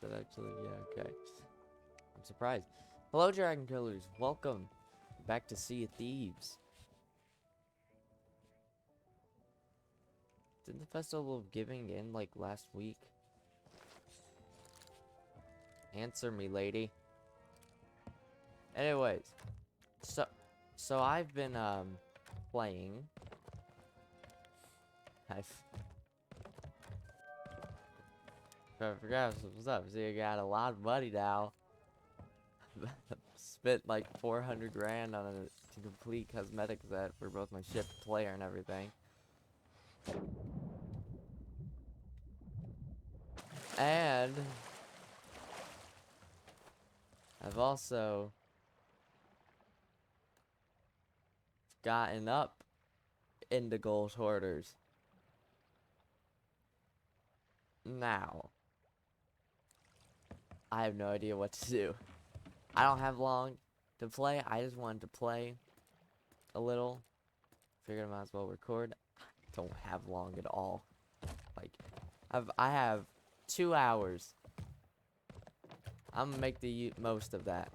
That actually, yeah, okay. I'm surprised. Hello, dragonkillers. Welcome back to Sea of Thieves. Didn't the Festival of Giving end like last week? Answer me, lady. Anyways, so I've been playing. I forgot what's up. See, I got a lot of money now. Spent like 400 grand on a complete cosmetic set for both my ship, player, and everything. And I've also gotten up into gold hoarders. Now, I have no idea what to do. I don't have long to play. I just wanted to play a little. Figured I might as well record. I don't have long at all. Like, I have 2 hours. I'm gonna make the most of that.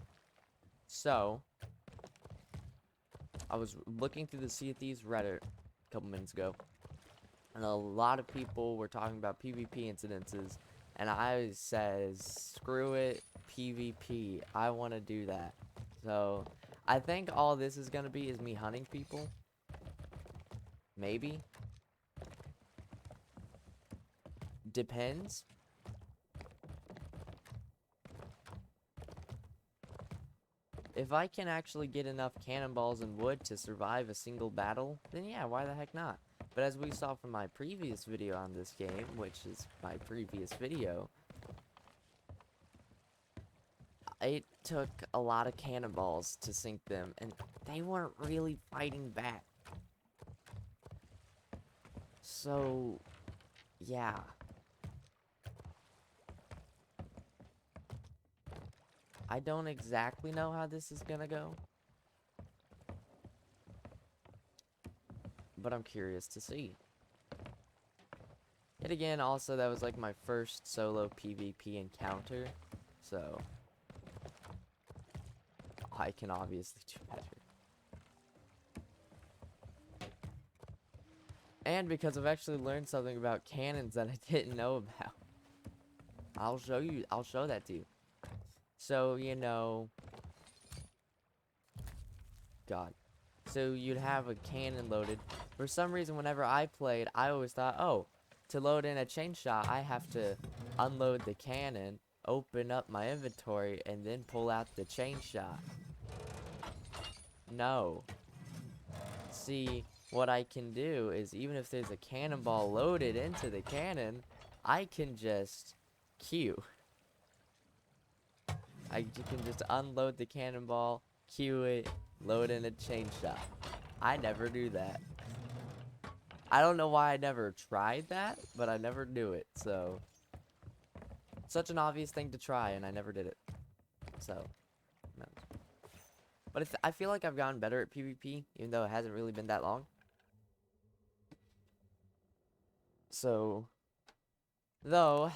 So, I was looking through the Sea of Thieves Reddit a couple minutes ago, and a lot of people were talking about PvP incidences, and I said, screw it, PvP. I want to do that. So, I think all this is gonna be is me hunting people. Maybe. Depends. If I can actually get enough cannonballs and wood to survive a single battle, then yeah, why the heck not? But as we saw from my previous video on this game, which is my previous video, it took a lot of cannonballs to sink them, and they weren't really fighting back. So, yeah. I don't exactly know how this is gonna go, but I'm curious to see. Yet again, also, that was like my first solo PvP encounter, so I can obviously do better. And because I've actually learned something about cannons that I didn't know about. I'll show that to you. So, you know, God. So you'd have a cannon loaded. For some reason, whenever I played, I always thought, oh, to load in a chain shot, I have to unload the cannon, open up my inventory, and then pull out the chain shot. No. See, what I can do is, even if there's a cannonball loaded into the cannon, I can just queue. I can just unload the cannonball, queue it, load in a chain shot. I never do that. I don't know why I never tried that, but I never do it, so. Such an obvious thing to try, and I never did it. So, no. But I feel like I've gotten better at PvP, even though it hasn't really been that long. So, though,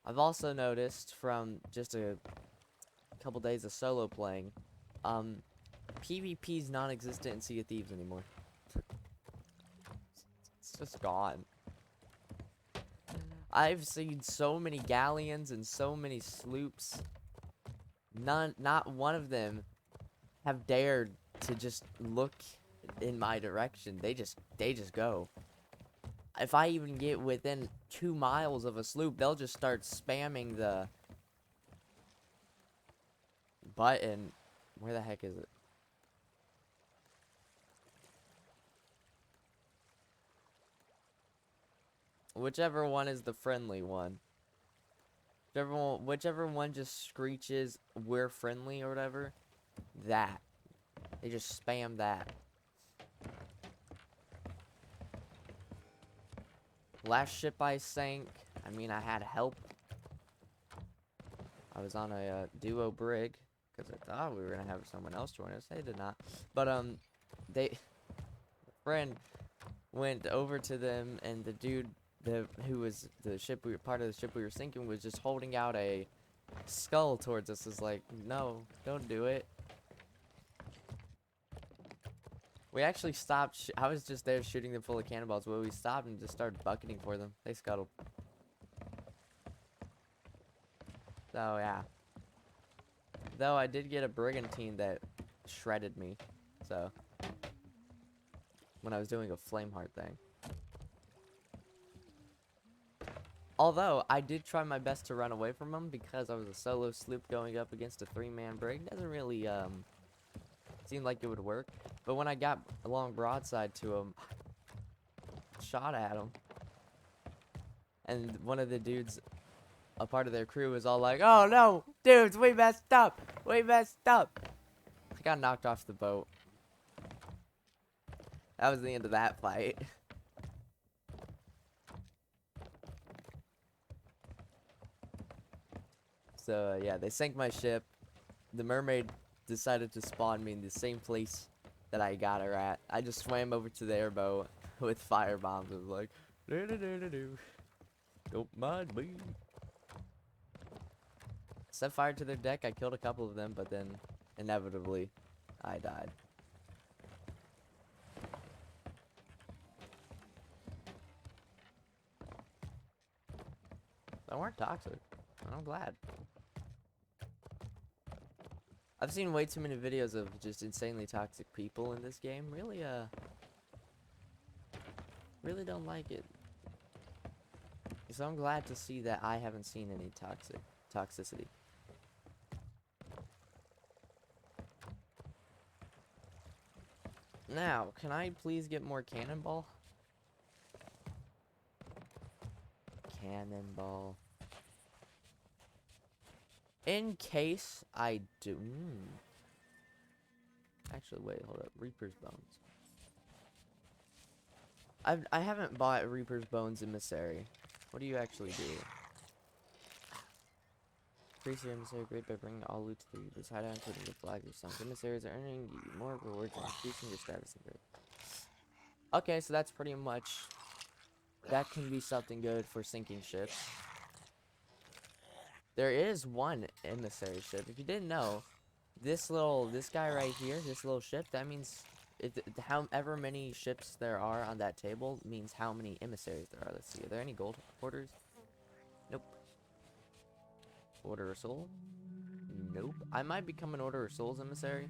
I've also noticed from just a couple days of solo playing, PvP's non-existent in Sea of Thieves anymore. It's just gone. I've seen so many galleons and so many sloops. Not one of them have dared to just look in my direction. They just go. If I even get within 2 miles of a sloop, they'll just start spamming the button. Where the heck is it? Whichever one is the friendly one. Whichever one just screeches, we're friendly or whatever. That. They just spam that. Last ship I sank, I mean, I had help. I was on a duo brig, because I thought we were going to have someone else join us. They did not. But, a friend went over to them, and the dude who was the ship we were part of the ship we were sinking was just holding out a skull towards us. Is like, no, don't do it. We actually stopped. I was just there shooting them full of cannonballs, but we stopped and just started bucketing for them. They scuttled. So yeah. Though I did get a brigantine that shredded me. So when I was doing a flameheart thing. Although I did try my best to run away from them because I was a solo sloop going up against a 3-man brig. Doesn't really seem like it would work. But when I got along broadside to him, shot at him, and one of the dudes, a part of their crew, was all like, "Oh no, dudes, we messed up. We messed up." I got knocked off the boat. That was the end of that fight. So yeah, they sank my ship. The mermaid decided to spawn me in the same place that I got her at. I just swam over to their boat with fire bombs. It was like, do. Don't mind me. Set fire to their deck. I killed a couple of them, but then inevitably I died. They weren't toxic. I'm glad. I've seen way too many videos of just insanely toxic people in this game. Really don't like it. So I'm glad to see that I haven't seen any toxicity. Now, can I please get more cannonball? Cannonball. In case I do. Actually, wait, hold up. Reaper's Bones. I haven't bought Reaper's Bones Emissary. What do you actually do? Increase your emissary grade by bringing all loot to the Reaper's hideout, including the flag or sunk. Emissaries are earning you more rewards and increasing your status and grade. Okay, so that's pretty much. That can be something good for sinking ships. There is one emissary ship. If you didn't know, this guy right here, this little ship, that means however many ships there are on that table means how many emissaries there are. Let's see. Are there any gold hoarders? Nope. Order of Soul? Nope. I might become an Order of Souls emissary.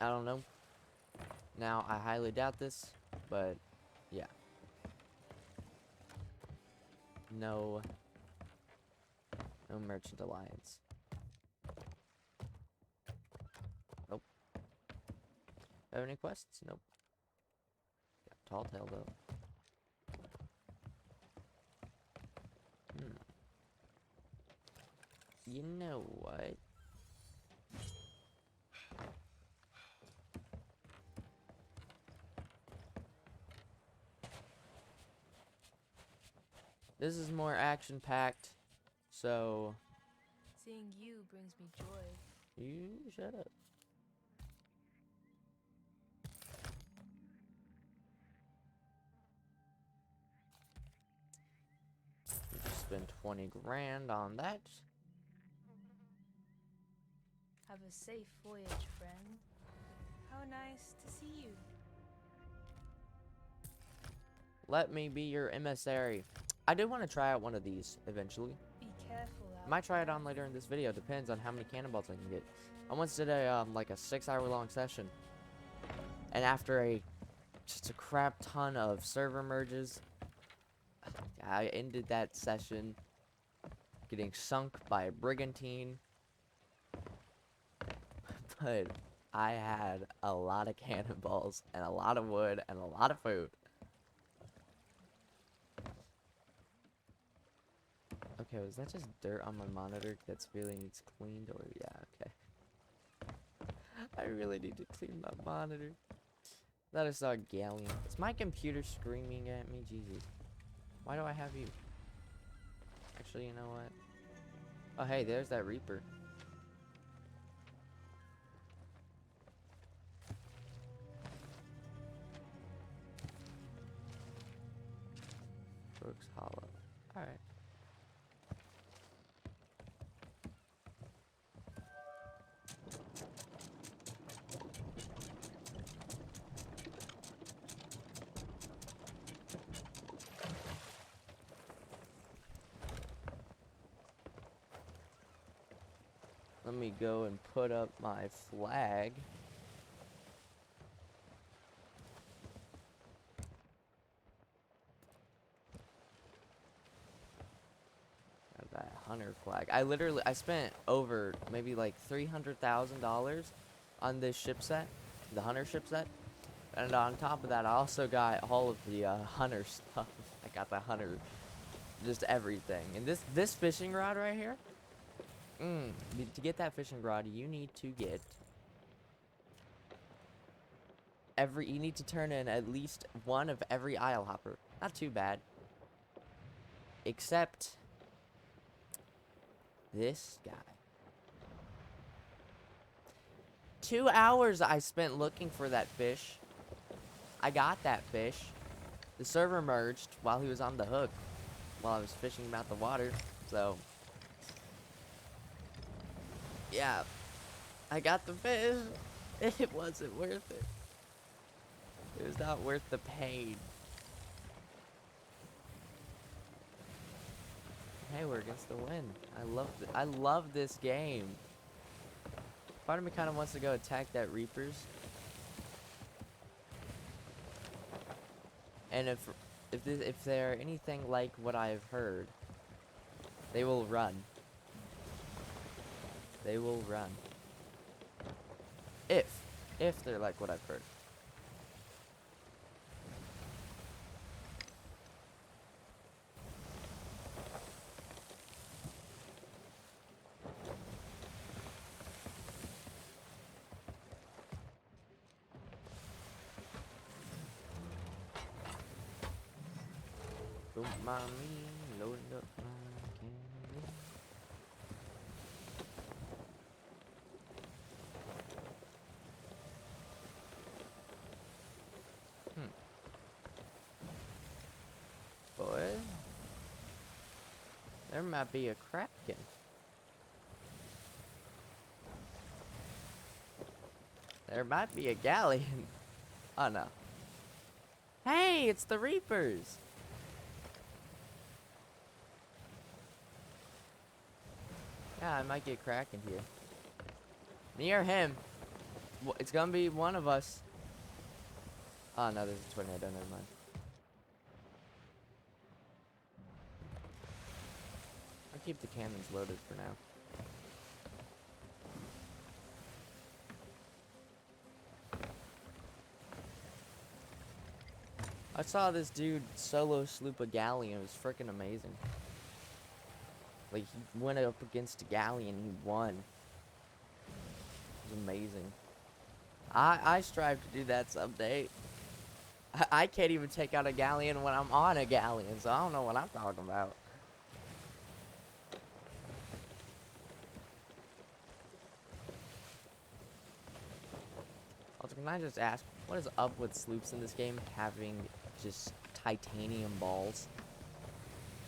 I don't know. Now, I highly doubt this, but yeah. No Merchant Alliance. Nope. Have any quests? Nope. Got Tall Tale though. You know what? This is more action-packed, so... Seeing you brings me joy. You shut up. Just spend 20 grand on that. Have a safe voyage, friend. How nice to see you. Let me be your emissary. I do want to try out one of these eventually. Be careful out I might try it there. on later in this video. Depends on how many cannonballs I can get. I once did a like a 6-hour-long session, and after just a crap ton of server merges, I ended that session getting sunk by a brigantine. But I had a lot of cannonballs and a lot of wood and a lot of food. Okay, was that just dirt on my monitor that severely needs cleaned? Or yeah, okay. I really need to clean my monitor. Thought I saw a galleon. Is my computer screaming at me? Jesus. Why do I have you? Actually, you know what? Oh, hey, there's that Reaper. Brooks Hollow. Alright. Let me go and put up my flag. Got that hunter flag. I spent over maybe like $300,000 on this ship set, the hunter ship set. And on top of that, I also got all of the hunter stuff. I got the hunter, just everything. And this fishing rod right here, to get that fishing rod, you need to get you need to turn in at least one of every isle hopper. Not too bad. Except this guy. 2 hours I spent looking for that fish. I got that fish. The server merged while he was on the hook, while I was fishing him out the water. So, yeah, I got the fish. It wasn't worth it. It was not worth the pain. Hey, we're against the wind. I love this game. Part of me kind of wants to go attack that Reapers. And if they're anything like what I've heard, they will run. They will run. If they're like what I've heard. Don't mind me loading up my candy. Boy, there might be a kraken. There might be a galleon. Oh no. Hey, it's the Reapers. Yeah, I might get Kraken here. Me or him. It's gonna be one of us. Oh no, there's a tornado, never mind. I'll keep the cannons loaded for now. I saw this dude solo sloop a galleon. It was freaking amazing. Like, he went up against a galleon and he won. It was amazing. I strive to do that someday. I can't even take out a galleon when I'm on a galleon, so I don't know what I'm talking about. Also, can I just ask, what is up with sloops in this game having just titanium balls?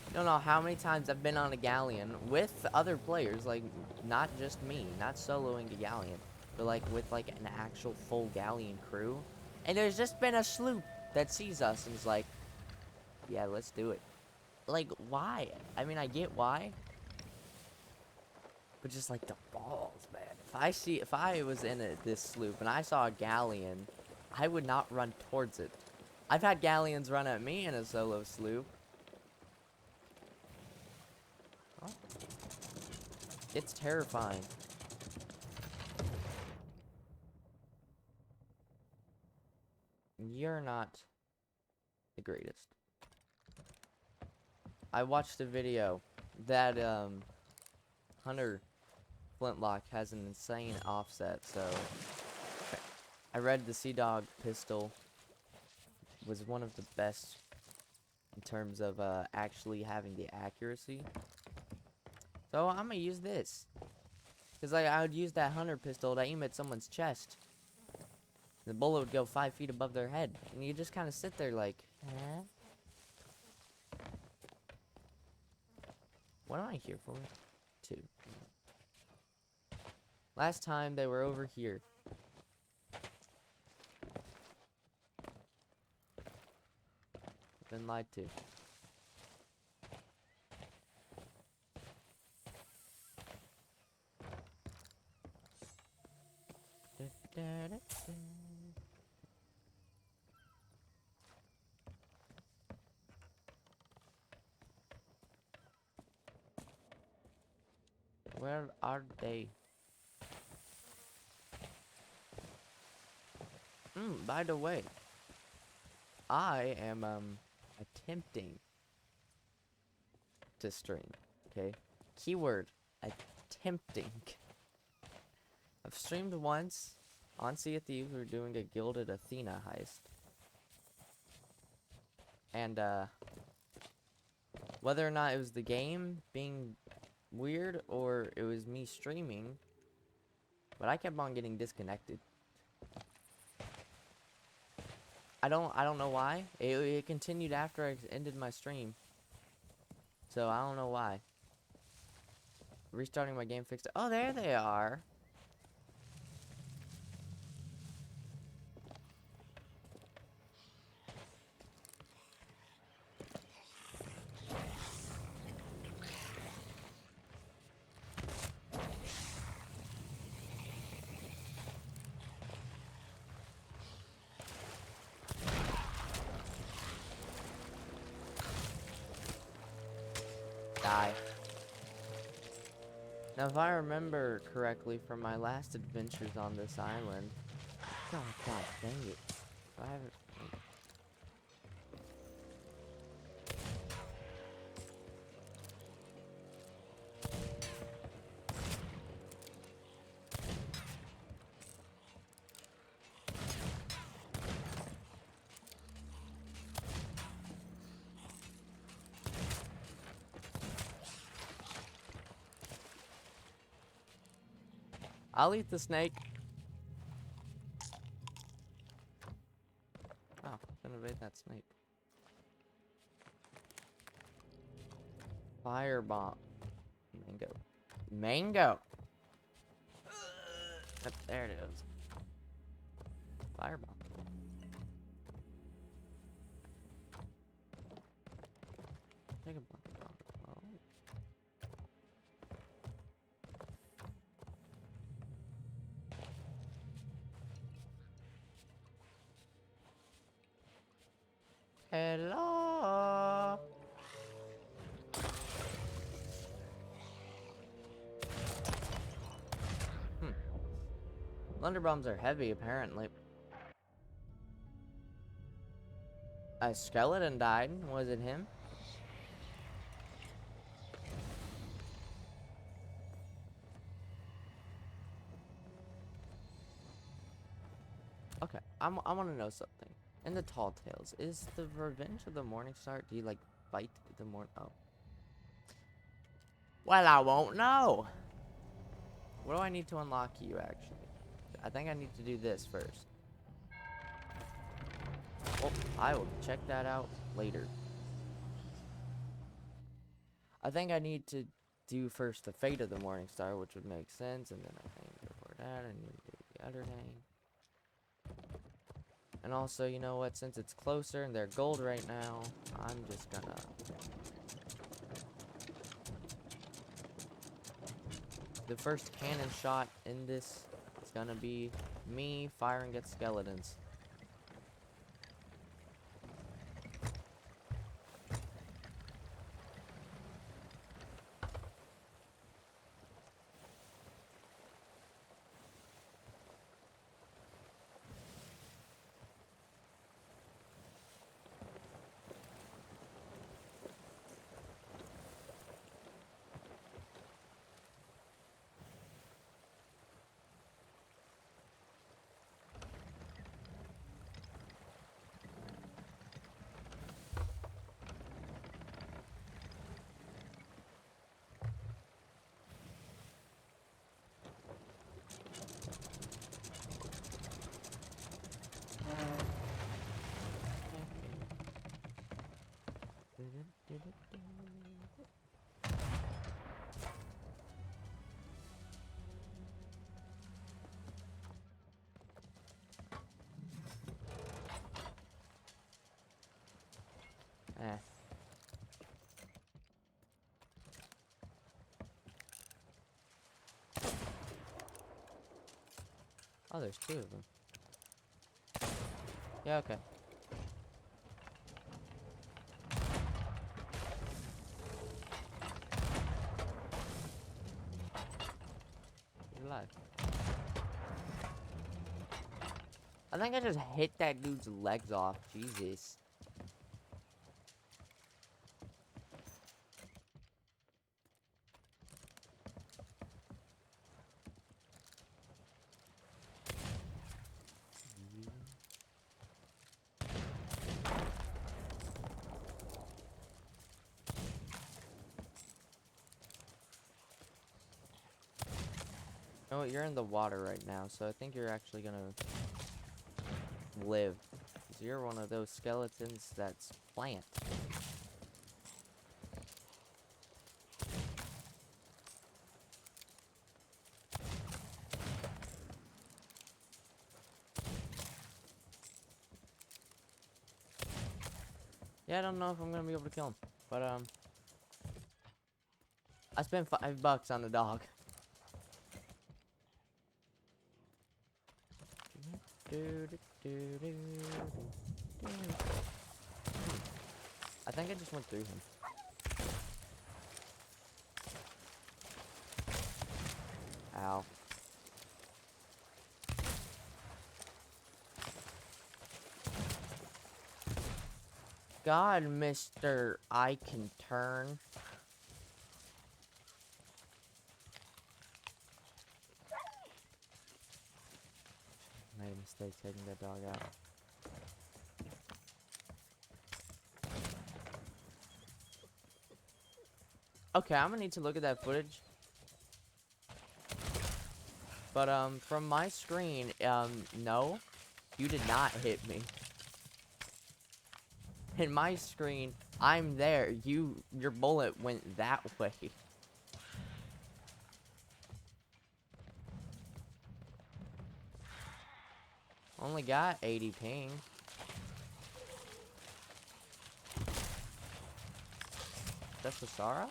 I don't know how many times I've been on a galleon with other players, like, not just me, not soloing a galleon, but like with like an actual full galleon crew. And there's just been a sloop that sees us and is like, yeah, let's do it. Like, why? I mean, I get why. But just like the balls, man. If I was in this sloop and I saw a galleon, I would not run towards it. I've had galleons run at me in a solo sloop. Oh. It's terrifying. You're not the greatest. I watched a video that Hunter Flintlock has an insane offset, so I read the Sea Dog pistol was one of the best in terms of actually having the accuracy. So I'm gonna use this. Because like, I would use that Hunter pistol to aim at someone's chest. The bullet would go 5 feet above their head. And you just kind of sit there like, huh? What am I here for? 2. Last time they were over here. Been lied to. Where are they? By the way, I am attempting to stream. Okay, keyword attempting. I've streamed once on Sea of Thieves. We were doing a Gilded Athena heist, and whether or not it was the game being weird or it was me streaming, but I kept on getting disconnected. I don't know why. It continued after I ended my stream. So I don't know why. Restarting my game fixed it. Oh, there they are. Die. Now, if I remember correctly from my last adventures on this island, God dang it! If I haven't. I'll eat the snake. Oh, gonna evade that snake. Firebomb. Mango. Mango! Yep, there it is. Firebomb. Take a bucket bomb. Oh. Hello. Thunder bombs are heavy, apparently. A skeleton died. Was it him? Okay, I want to know something. In the Tall Tales, is the Revenge of the Morning Star? Do you like fight the morning? Oh. Well, I won't know. What do I need to unlock you, actually? I think I need to do this first. Well, I will check that out later. I think I need to do first the Fate of the Morning Star, which would make sense, and then I think before that I need to do the other thing. And also, you know what, since it's closer and they're gold right now, I'm just gonna... The first cannon shot in this is gonna be me firing at skeletons. Eh. Oh, there's two of them. Yeah, okay. You're alive. I think I just hit that dude's legs off. Jesus. You know what? You're in the water right now, so I think you're actually gonna live. 'Cause you're one of those skeletons that's plant. Yeah, I don't know if I'm gonna be able to kill him, but I spent $5 on the dog. I think I just went through him. Ow. God, Mr. I can turn. Made a mistake taking that dog out. Okay, I'm gonna need to look at that footage. But from my screen, no, you did not hit me. In my screen, I'm there. Your bullet went that way. Only got 80 ping. That's the Sarah?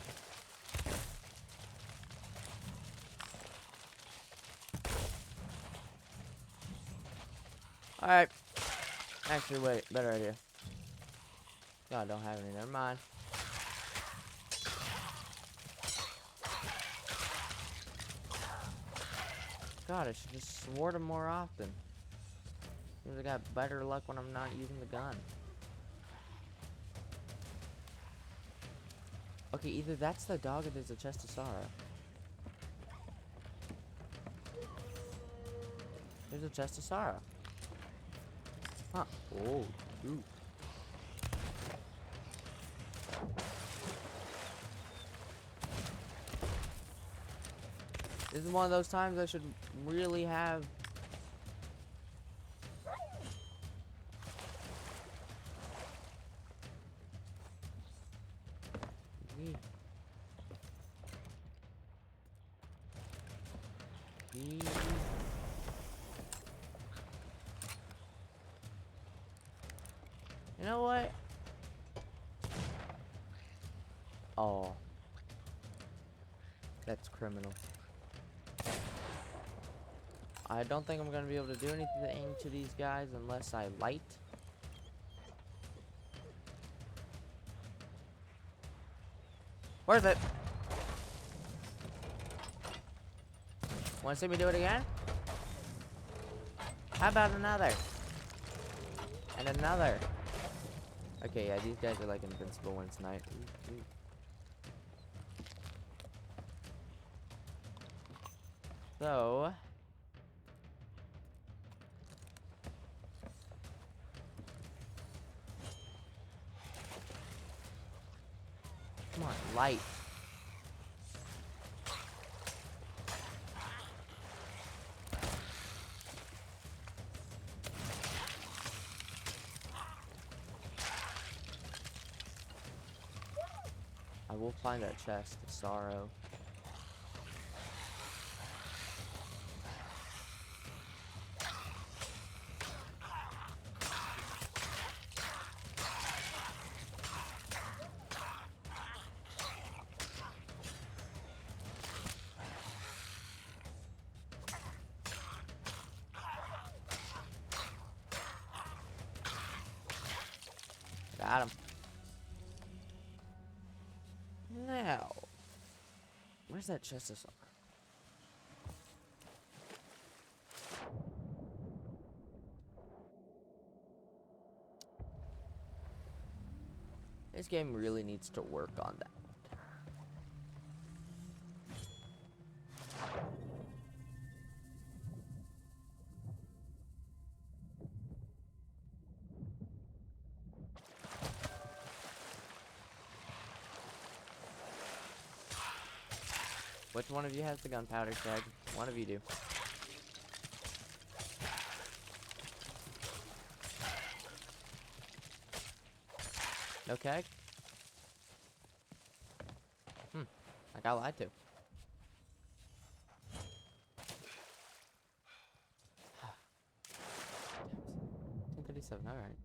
Alright. Actually, wait. Better idea. God, don't have any. Never mind. God, I should just sword him more often. Seems I got better luck when I'm not using the gun. Okay, either that's the dog or there's a chest of sorrow. There's a chest of sorrow. Huh. Oh, shoot. This is one of those times I should really have... Yee. Yee. You know what? Oh. That's criminal. I don't think I'm gonna be able to do anything to these guys unless I light. Worth it. Want to see me do it again? How about another? And another. Okay, yeah, these guys are like invincible when it's night. Ooh, ooh. So... Come on, light. I will find that chest of sorrow. Got him. Now, where's that chest of salt? This game really needs to work on that. Which one of you has the gunpowder tag? One of you do. No keg? I got lied to. 10:37, alright.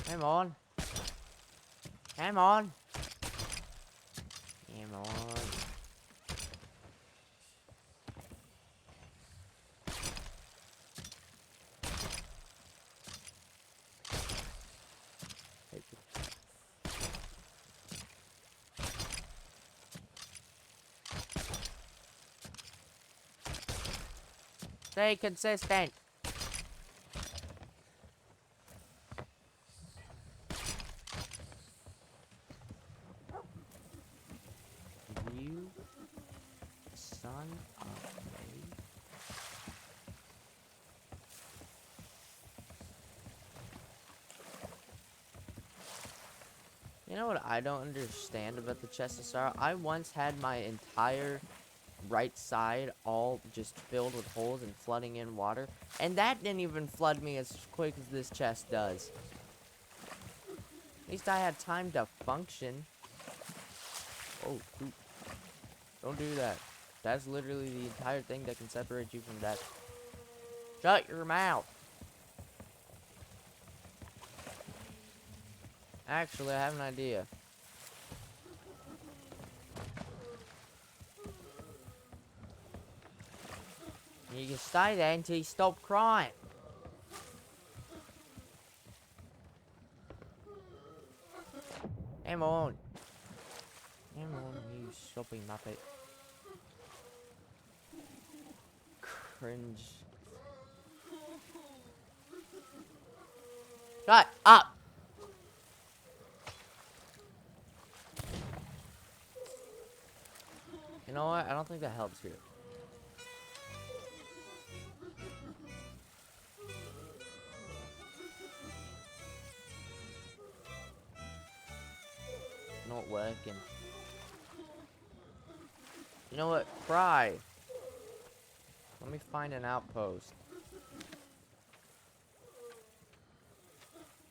Come on. Come on. Come on. Stay consistent. You son of a... You know what I don't understand about the chest of sorrow? I once had my entire right side all just filled with holes and flooding in water, and that didn't even flood me as quick as this chest does. At least I had time to function. Oh, shoot. Don't do that. That's literally the entire thing that can separate you from that. Shut your mouth. Actually, I have an idea. You can stay there until you stop crying. Come on. Come on, you shopping muppet. Cringe. Shut up! You know what? I don't think that helps here. Not working. You know what? Cry. Let me find an outpost.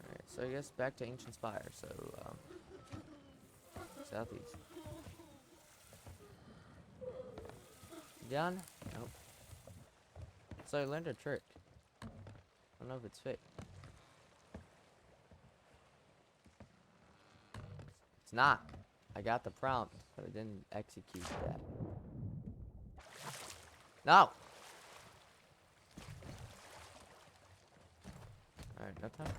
Alright, so I guess back to Ancient Spire. So, southeast. Done? Nope. So I learned a trick. I don't know if it's fake. It's not. I got the prompt, but I didn't execute that. No! Alright, no time.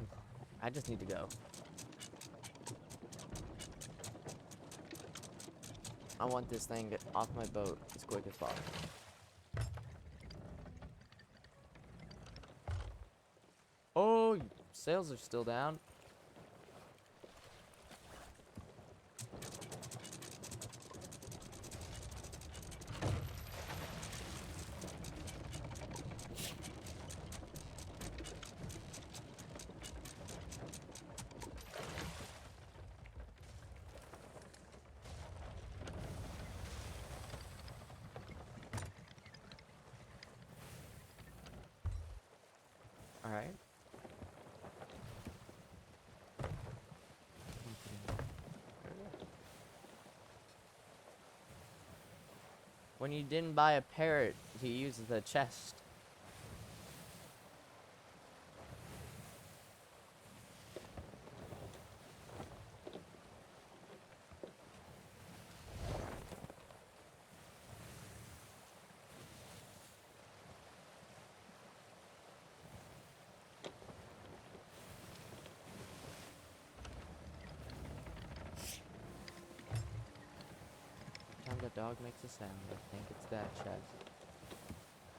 I just need to go. I want this thing off my boat as quick as possible. Oh, sails are still down. Alright. When you didn't buy a parrot, you used the chest. time the dog makes a sound, I think it's that chest.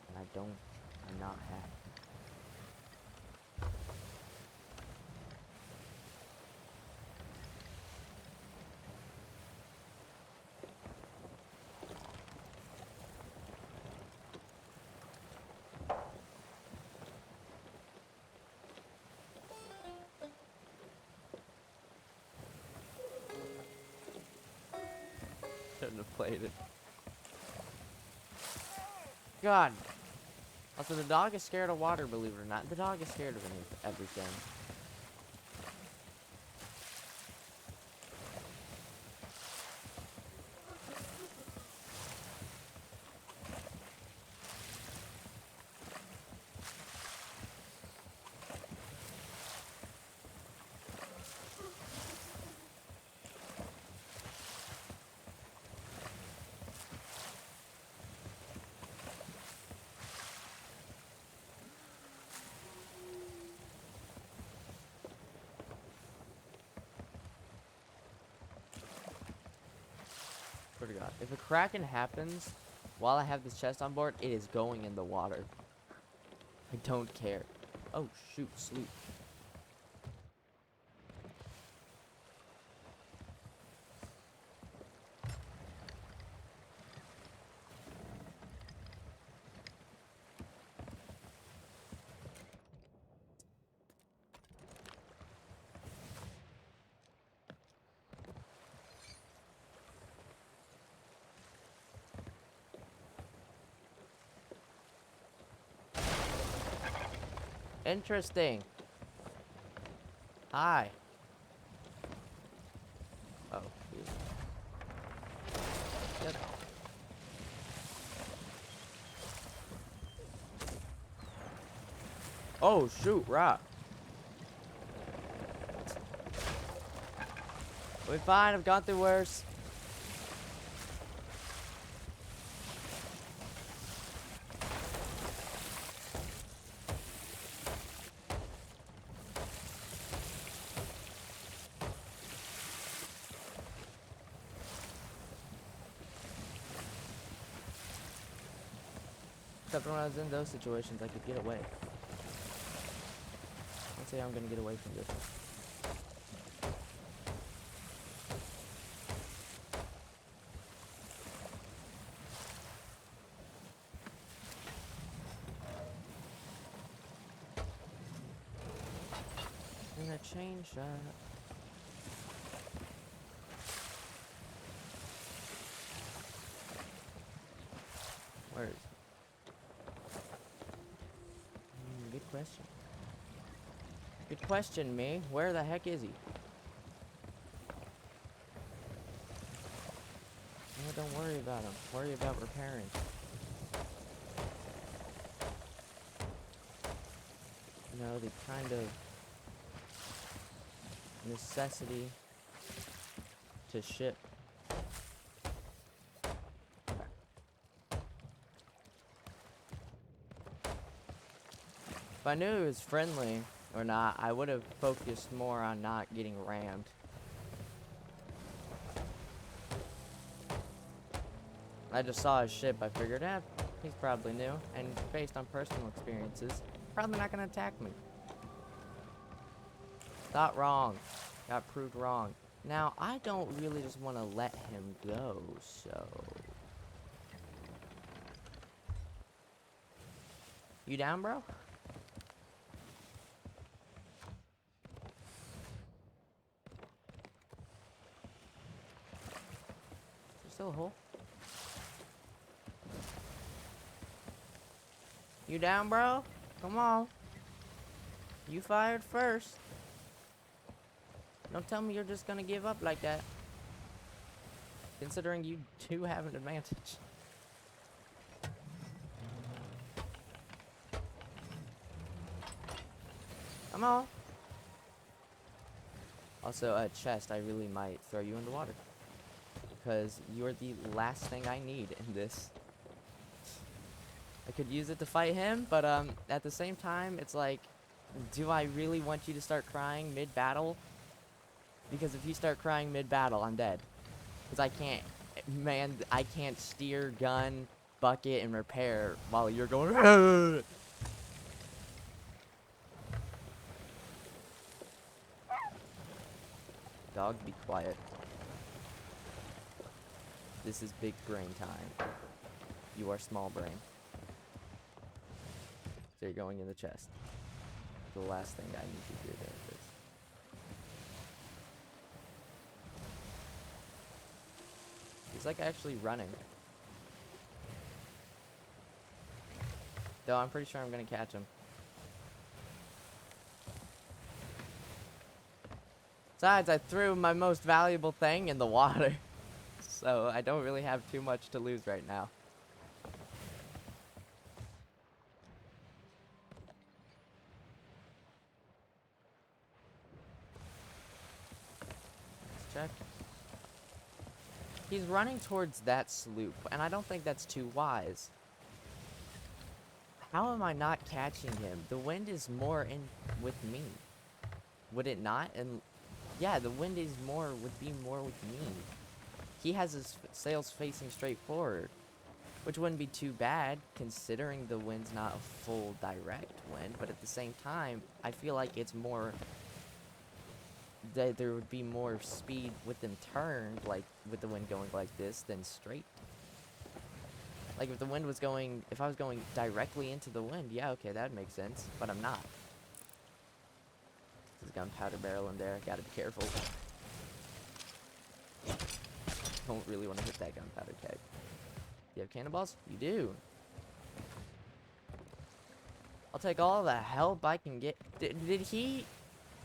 And I'm not happy. Shouldn't have played it. God. Also, the dog is scared of water, believe it or not. The dog is scared of everything. Swear to God. If a kraken happens while I have this chest on board, it is going in the water. I don't care. Oh, shoot, Sloop. Interesting. Hi. Oh, geez. Yep. Oh, shoot, rock. We'll be fine, I've gone through worse. Except when I was in those situations, I could get away. Let's say I'm gonna get away from this. In a chain shot. Where is he? Good question. Good question, me. Where the heck is he? Oh, don't worry about him. Worry about repairing. You know, the kind of necessity to ship. If I knew he was friendly or not, I would have focused more on not getting rammed. I just saw his ship, I figured, he's probably new, and based on personal experiences, probably not gonna attack me. Thought wrong. Got proved wrong. Now, I don't really just want to let him go, so... You down, bro? There's still a hole. You down, bro? Come on. You fired first. Don't tell me you're just gonna give up like that. Considering you do have an advantage. Come on. Also, a chest, I really might throw you in the water. Because you're the last thing I need in this. I could use it to fight him, but at the same time, it's like, do I really want you to start crying mid-battle? Because if you start crying mid-battle, I'm dead. Because I can't man, I can't steer, gun, bucket, and repair while you're going. Dog, be quiet. This is big brain time. You are small brain. So you're going in the chest. The last thing I need to do there is. He's like actually running. Though I'm pretty sure I'm gonna catch him. Besides, I threw my most valuable thing in the water. So I don't really have too much to lose right now. Let's check. He's running towards that sloop, and I don't think that's too wise. How am I not catching him? The wind is more in with me. Would it not? And yeah, the wind is more, would be more with me. He has his sails facing straight forward, which wouldn't be too bad considering the wind's not a full direct wind, but at the same time, I feel like it's more, that there would be more speed with them turned, like with the wind going like this, than straight. Like if the wind was going, if I was going directly into the wind, yeah, okay, that'd make sense, but I'm not. There's a gunpowder barrel in there, gotta be careful. Don't really want to hit that gunpowder keg. You have cannonballs? You do. I'll take all the help I can get. Did he...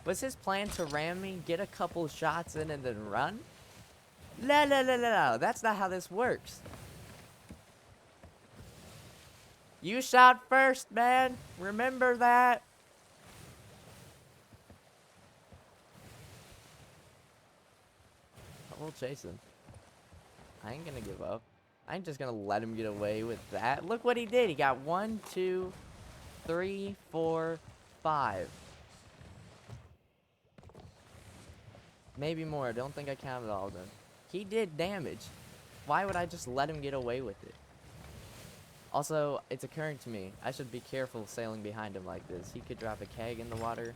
Was his plan to ram me, get a couple shots in, and then run? No, no, no, no, no. That's not how this works. You shot first, man. Remember that. I will chase him. I ain't gonna give up. I ain't just gonna let him get away with that. Look what he did. He got 1, 2, 3, 4, 5. Maybe more. I don't think I counted all of them. He did damage. Why would I just let him get away with it? Also, it's occurring to me, I should be careful sailing behind him like this. He could drop a keg in the water.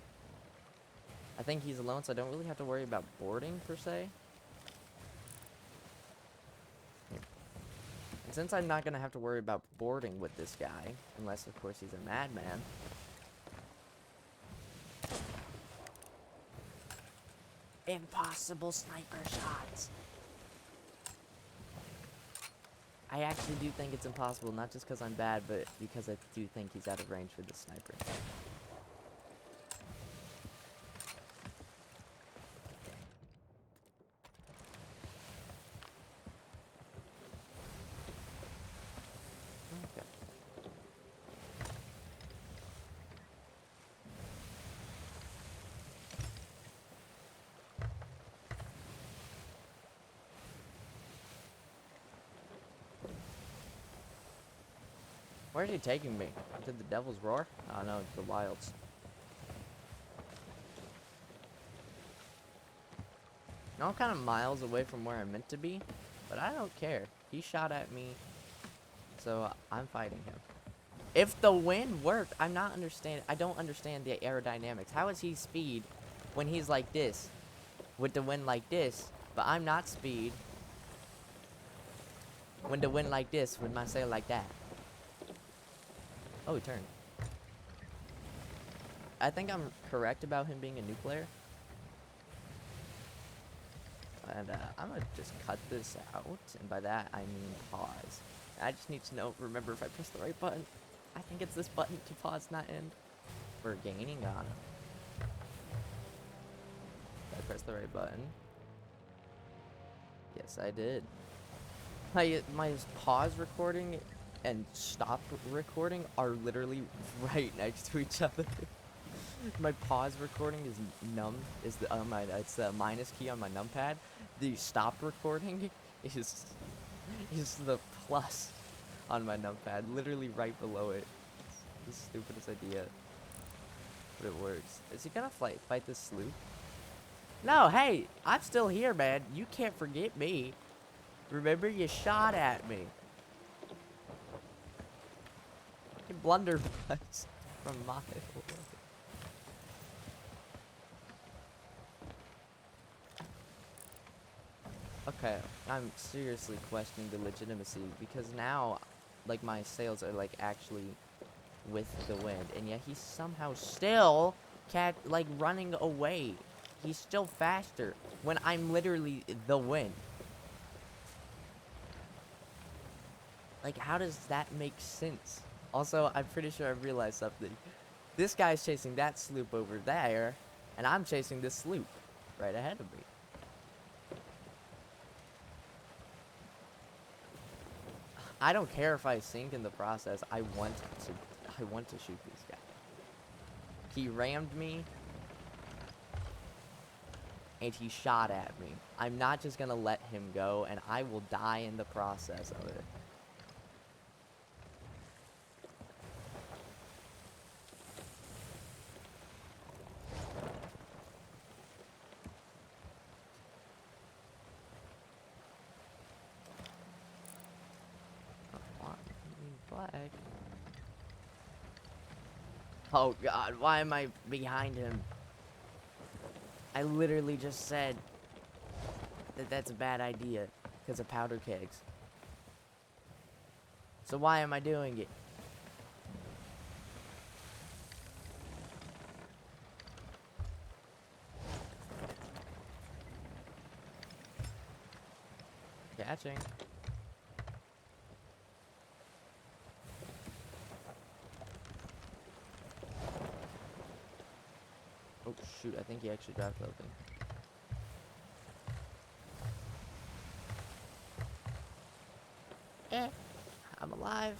I think he's alone, so I don't really have to worry about boarding, per se. And since I'm not going to have to worry about boarding with this guy, unless, of course, he's a madman. Impossible sniper shots. I actually do think it's impossible, not just because I'm bad, but because I do think he's out of range for the sniper. Okay. Where's he taking me? To the Devil's Roar? Oh no, the Wilds. Now I'm kind of miles away from where I'm meant to be, but I don't care. He shot at me, so I'm fighting him. If the wind worked, I don't understand the aerodynamics. How is he speed when he's like this, with the wind like this, but I'm not speed when the wind like this, with my sail like that? Oh, he turned. I think I'm correct about him being a new player. And I'm gonna just cut this out, and by that I mean pause. I just need to know, remember if I press the right button. I think it's this button to pause, not end. We're gaining on him. Did I press the right button? Yes, I did. My pause recording and stop recording are literally right next to each other. My pause recording is it's the minus key on my numpad. The stop recording is the plus on my numpad, literally right below it. It's the stupidest idea, but it works. Is he gonna fight this sloop? No, hey, I'm still here, man. You can't forget me. Remember, you shot at me. You blunderbuss from miles away. Okay, I'm seriously questioning the legitimacy because now, like, my sails are like actually with the wind, and yet he's somehow still like running away. He's still faster when I'm literally the wind. Like, how does that make sense? Also, I'm pretty sure I realized something. This guy's chasing that sloop over there, and I'm chasing this sloop right ahead of me. I don't care if I sink in the process. I want to shoot this guy. He rammed me, and he shot at me. I'm not just gonna let him go, and I will die in the process of it. Flag. Oh god, why am I behind him? I literally just said that that's a bad idea because of powder kegs. So why am I doing it? Catching. Oh shoot, I think he actually dropped something. I'm alive.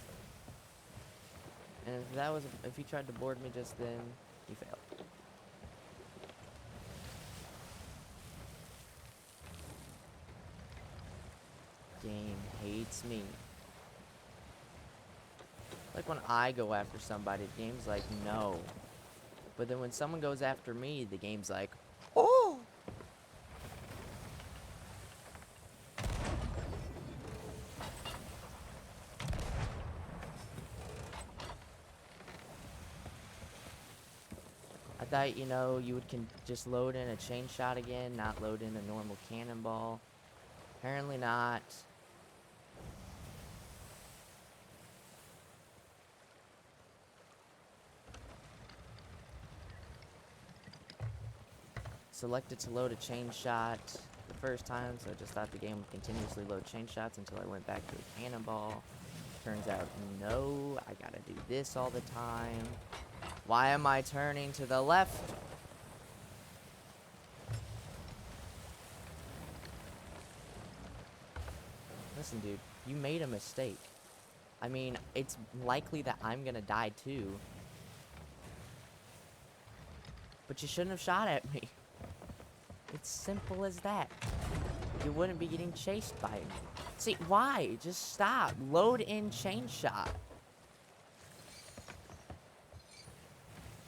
And if he tried to board me just then, he failed. Game hates me. Like when I go after somebody, the game's like, no. But then when someone goes after me, the game's like, oh! I thought, you know, you would just load in a chain shot again, not load in a normal cannonball. Apparently not. Selected to load a chain shot the first time, so I just thought the game would continuously load chain shots until I went back to a cannonball. Turns out, no, I gotta do this all the time. Why am I turning to the left? Listen, dude, you made a mistake. I mean, it's likely that I'm gonna die too. But you shouldn't have shot at me. It's simple as that. You wouldn't be getting chased by me. See, why? Just stop. Load in chain shot.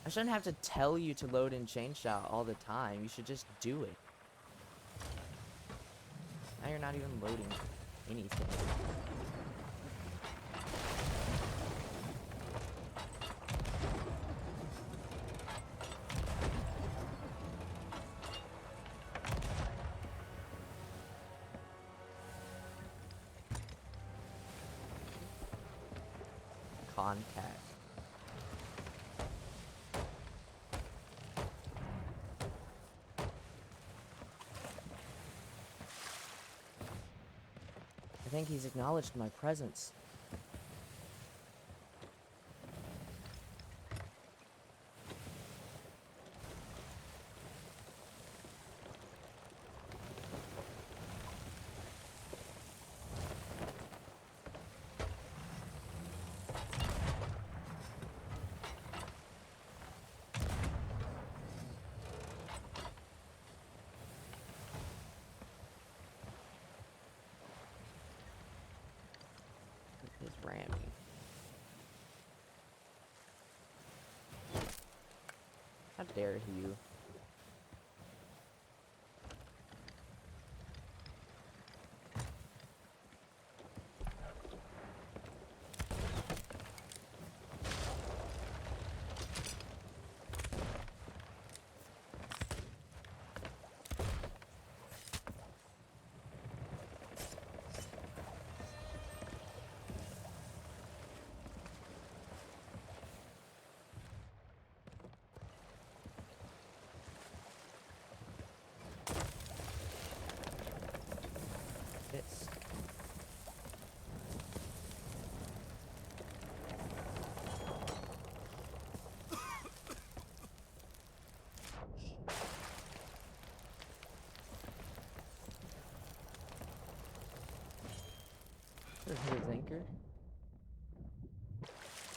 I shouldn't have to tell you to load in chain shot all the time. You should just do it. Now you're not even loading anything. Contact. I think he's acknowledged my presence. His ramming. How dare you?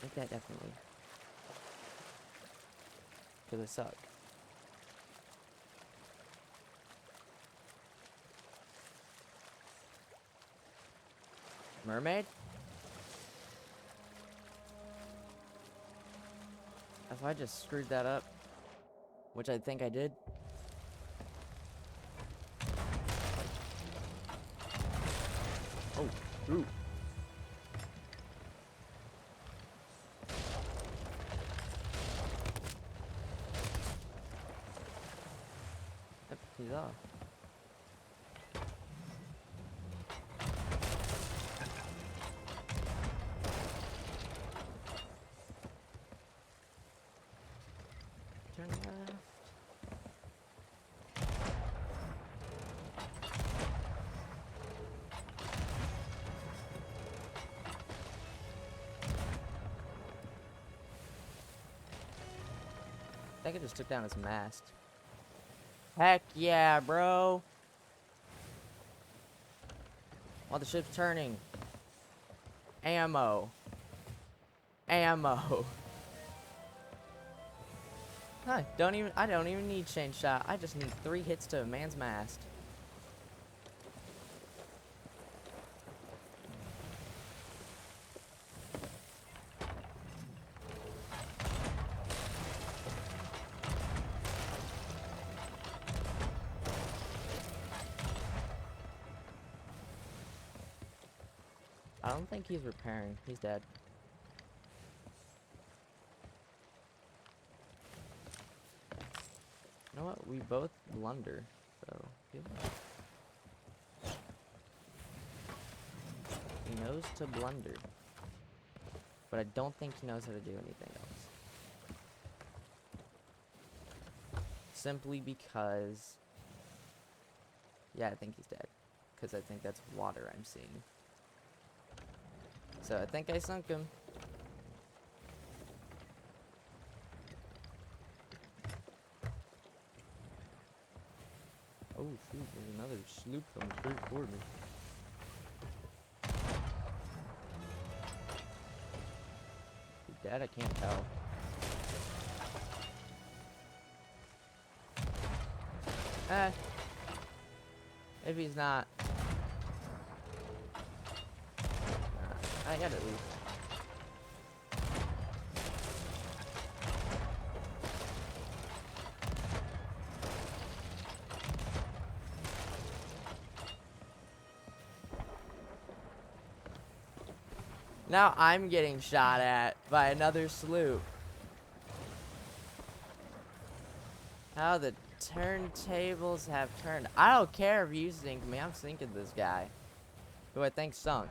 Make that definitely. Because I suck. Mermaid? If I just screwed that up, which I think I did. Oh, ooh. Yep, he's off. Turn left. I think I just took down his mast. Heck yeah, bro. While the ship's turning. Ammo. Ammo. Huh, I don't even need chain shot. I just need 3 hits to a man's mast. I don't think he's repairing. He's dead. You know what? We both blunder, so he knows to blunder, but I don't think he knows how to do anything else. Simply because, yeah, I think he's dead, because I think that's water I'm seeing. So I think I sunk him. Oh shoot, there's another sloop coming straight for me. He's dead? I can't tell. Maybe he's not. I gotta leave. Now I'm getting shot at by another sloop. How the turntables have turned. I don't care if you sink me. I'm sinking this guy, who I think sunk.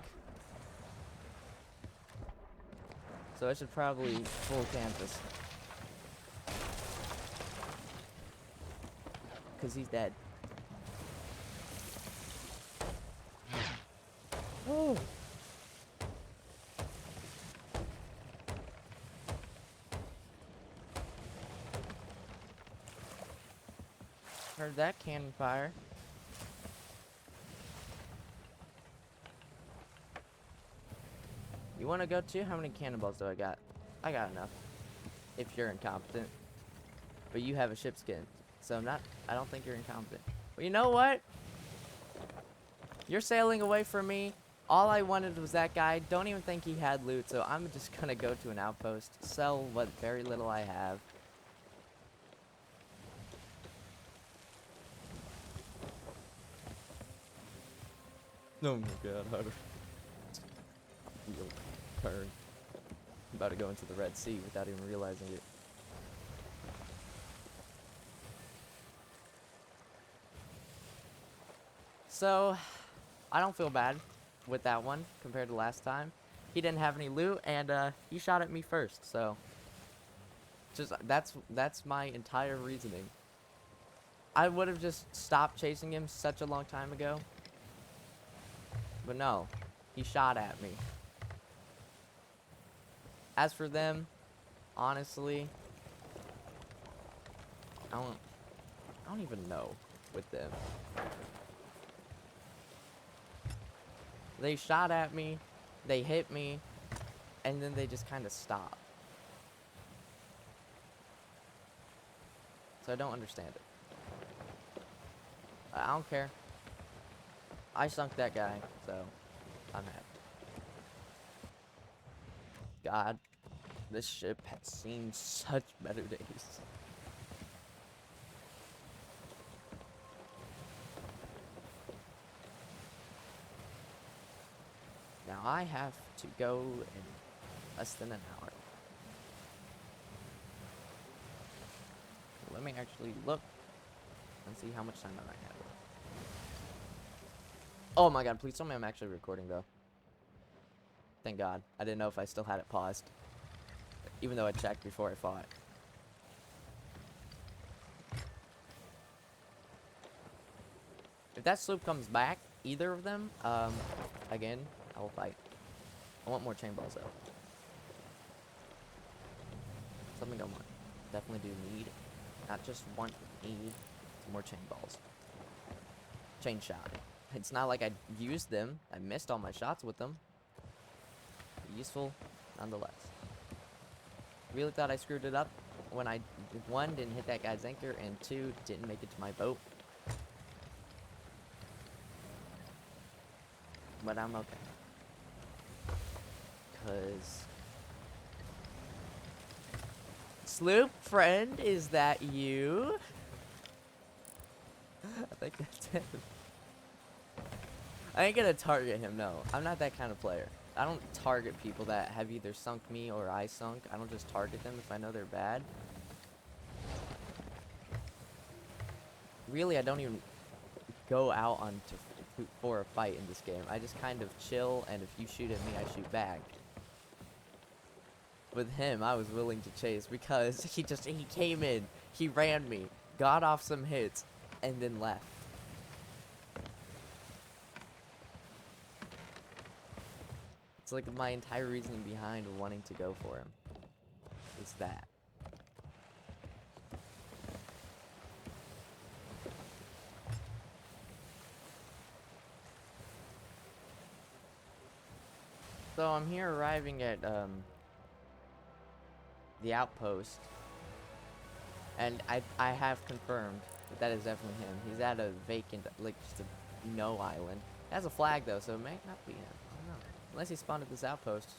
So I should probably full canvas. Because he's dead. Oh. Heard that cannon fire. You want to go too? How many cannonballs do I got? I got enough. If you're incompetent. But you have a ship skin. So I don't think you're incompetent. But you know what? You're sailing away from me. All I wanted was that guy. Don't even think he had loot. So I'm just going to go to an outpost. Sell what very little I have. Oh my god, how do turn. I'm about to go into the Red Sea without even realizing it. So, I don't feel bad with that one compared to last time. He didn't have any loot, and he shot at me first, so just that's my entire reasoning. I would have just stopped chasing him such a long time ago. But no, he shot at me. As for them, honestly, I don't even know with them. They shot at me, They hit me, and then they just kind of stop. So I don't understand it. I don't care. I sunk that guy, so I'm happy. God, this ship has seen such better days. Now I have to go in less than an hour. Let me actually look and see how much time I have. Oh my god, please tell me I'm actually recording though. Thank God. I didn't know if I still had it paused. Even though I checked before I fought. If that sloop comes back, either of them, again, I will fight. I want more chain balls though. Something I want. Definitely do need. Not just want, need more chain balls. Chain shot. It's not like I used them. I missed all my shots with them. Useful, nonetheless. Really thought I screwed it up when I, one, didn't hit that guy's anchor, and two, didn't make it to my boat. But I'm okay. 'Cause... Sloop, friend, is that you? I think that's him. I ain't gonna target him, no. I'm not that kind of player. I don't target people that have either sunk me or I sunk. I don't just target them if I know they're bad. Really, I don't even go out on for a fight in this game. I just kind of chill, and if you shoot at me, I shoot back. With him, I was willing to chase because he came in, he ran me, got off some hits, and then left. It's like my entire reasoning behind wanting to go for him is that. So I'm here arriving at the outpost, and I have confirmed that is definitely him. He's at a vacant, like just a no island. It has a flag though, so it may not be him. I don't know. Unless he spawned at this outpost,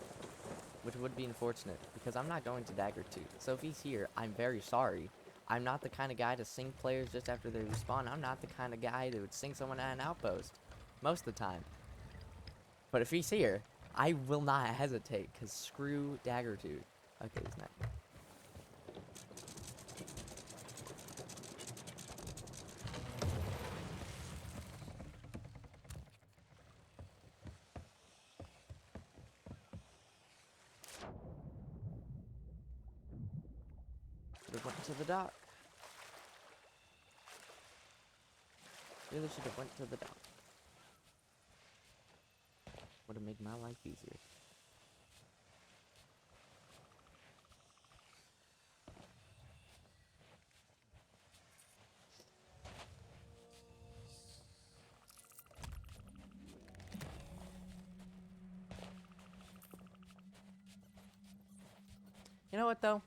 which would be unfortunate because I'm not going to Dagger 2. So if he's here, I'm very sorry. I'm not the kind of guy to sink players just after they respawn. I'm not the kind of guy that would sink someone at an outpost most of the time. But if he's here, I will not hesitate because screw Dagger 2. Okay, he's not. Should have went to the dock. Really should have went to the dock. Would have made my life easier. You know what though?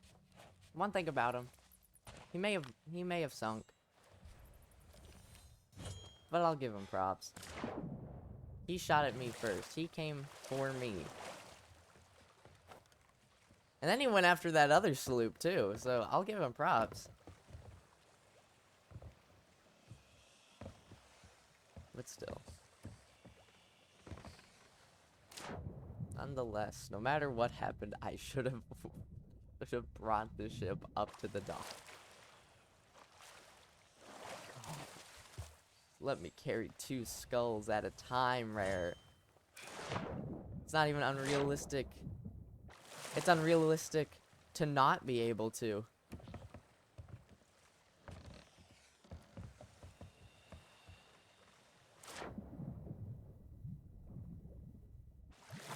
One thing about him, he may have sunk, but I'll give him props. He shot at me first. He came for me. And then he went after that other sloop too, so I'll give him props. But still. Nonetheless, no matter what happened, I should have brought the ship up to the dock. Let me carry 2 skulls at a time, Rare. It's not even unrealistic. It's unrealistic to not be able to.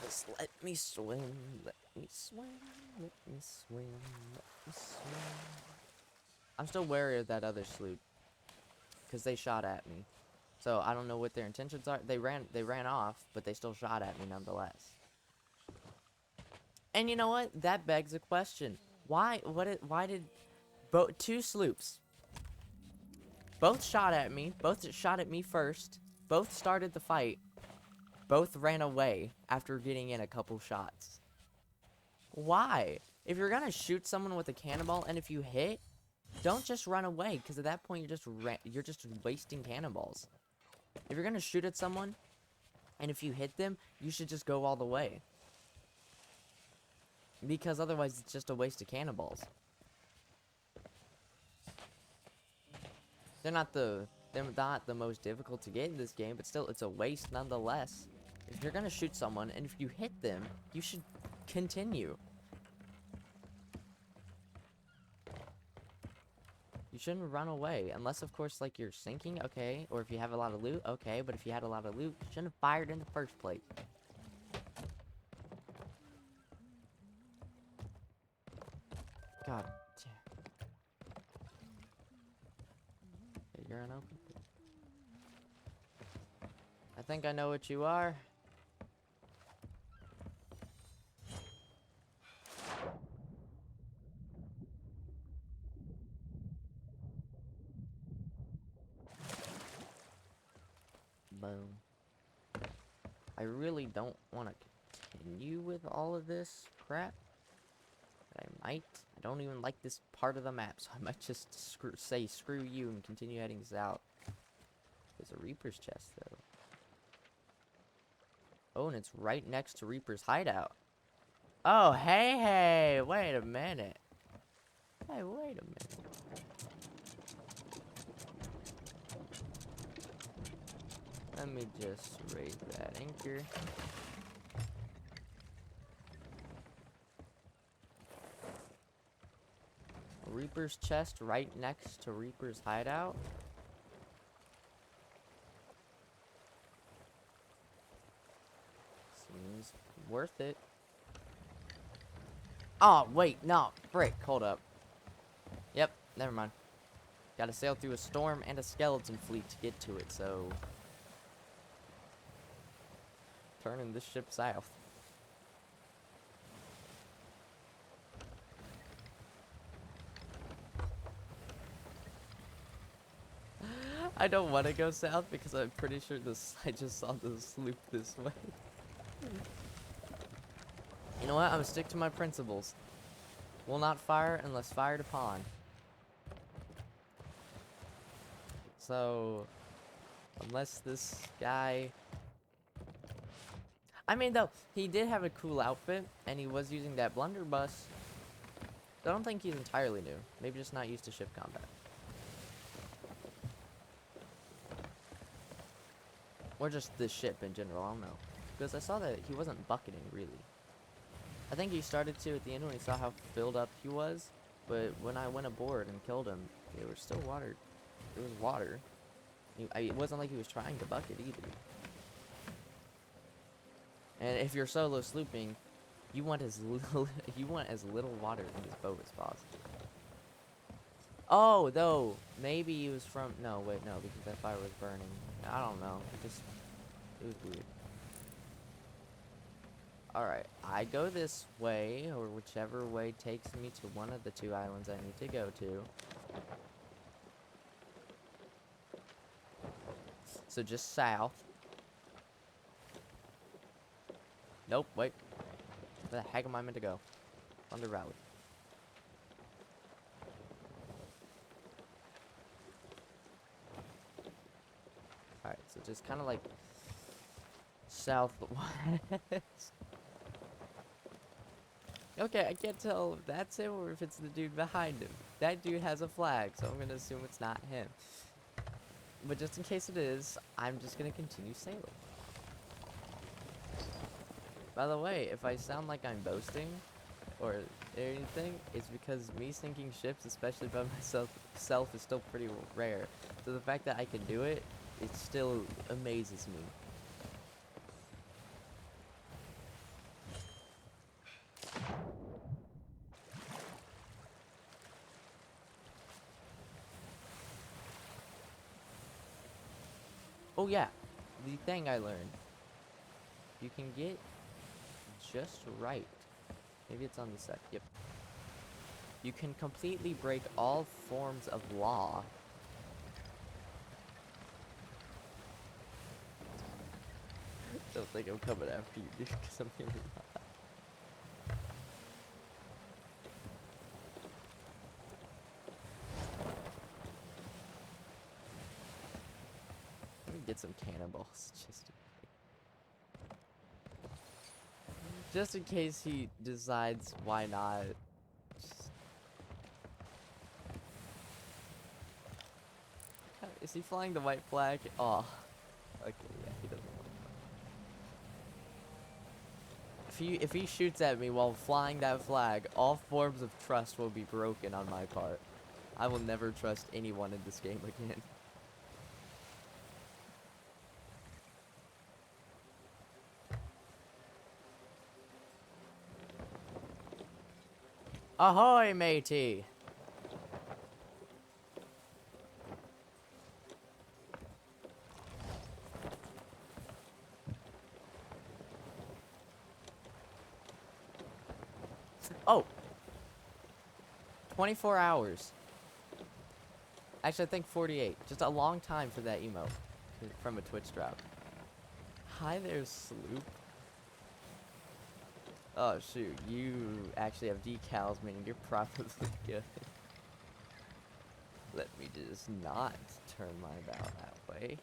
Just let me swim, let me swim, let me swim, let me swim. I'm still wary of that other sloop, because they shot at me. So I don't know what their intentions are. They ran off, but they still shot at me nonetheless. And you know what? That begs a question. Why did two sloops both shot at me, both shot at me first, both started the fight, both ran away after getting in a couple shots. Why? If you're gonna shoot someone with a cannonball and if you hit, don't just run away, because at that point you're just wasting cannonballs. If you're gonna shoot at someone and if you hit them, you should just go all the way. Because otherwise it's just a waste of cannonballs. They're not the most difficult to get in this game, but still it's a waste nonetheless. If you're gonna shoot someone and if you hit them, you should continue. You shouldn't run away, unless of course like you're sinking, okay, or if you have a lot of loot, okay, but if you had a lot of loot, you shouldn't have fired in the first place. God damn. Okay, you're unopened. I think I know what you are. Boom. I really don't want to continue with all of this crap. But I might. I don't even like this part of the map, so I might just say screw you and continue heading south. There's a Reaper's chest, though. Oh, and it's right next to Reaper's hideout. Oh, hey, wait a minute. Hey, wait a minute. Let me just raise that anchor. Reaper's chest right next to Reaper's hideout. Seems worth it. Oh, wait, no. Frick, hold up. Yep, never mind. Gotta sail through a storm and a skeleton fleet to get to it, so... turning this ship south. I don't want to go south because I'm pretty sure I just saw the sloop this way. You know what? I'm gonna stick to my principles. Will not fire unless fired upon. So, unless this guy... I mean, though, he did have a cool outfit, and he was using that blunderbuss. I don't think he's entirely new. Maybe just not used to ship combat. Or just this ship in general, I don't know. Because I saw that he wasn't bucketing, really. I think he started to at the end when he saw how filled up he was. But when I went aboard and killed him, it was still water. It was water. It wasn't like he was trying to bucket either. And if you're solo slooping, you want as little water in this boat as possible. Oh, though, maybe he was from... No, wait, no, because that fire was burning. I don't know. It was weird. Alright, I go this way, or whichever way takes me to one of the two islands I need to go to. So just south. Nope, wait. Where the heck am I meant to go? On the route. Alright, so just kind of like southwest. Okay, I can't tell if that's him or if it's the dude behind him. That dude has a flag, so I'm gonna assume it's not him. But just in case it is, I'm just gonna continue sailing. By the way, if I sound like I'm boasting or anything, it's because me sinking ships, especially by myself, is still pretty rare. So the fact that I can do it, it still amazes me. Oh yeah, the thing I learned. You can get just right Maybe it's on the sec. Yep. You can completely break all forms of law. Don't think I'm coming after you, dude, because I'm really not. Let me get some cannonballs, just in case he decides why not. Is he flying the white flag? Oh, okay, yeah, he doesn't. If he shoots at me while flying that flag, all forms of trust will be broken on my part. I will never trust anyone in this game again. Ahoy, matey! Oh! 24 hours. Actually, I think 48. Just a long time for that emote from a Twitch drop. Hi there, Sloop. Oh, shoot. You actually have decals, meaning you're probably good. Let me just not turn my bow that way.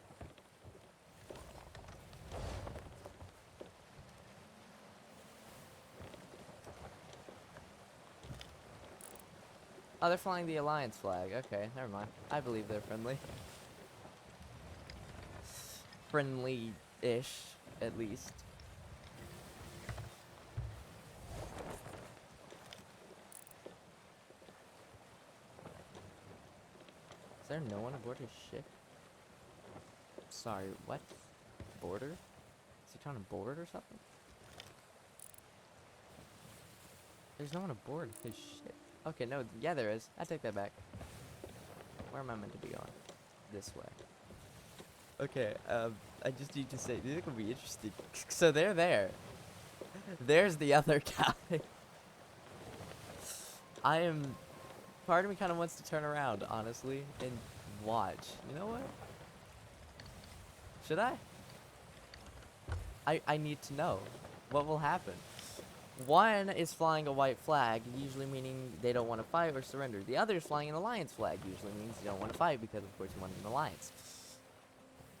Oh, they're flying the Alliance flag. Okay, never mind. I believe they're friendly. Friendly-ish, at least. Is there no one aboard his ship? Sorry, what? Border? Is he trying to board or something? There's no one aboard his ship. Okay, no, yeah, there is. I take that back. Where am I meant to be going? This way. Okay, I just need to say, this is gonna be interesting. So they're there. There's the other guy. Part of me kind of wants to turn around, honestly, and watch. You know what? Should I? I need to know. What will happen? One is flying a white flag, usually meaning they don't want to fight or surrender. The other is flying an alliance flag, usually means they don't want to fight because, of course, you want an alliance.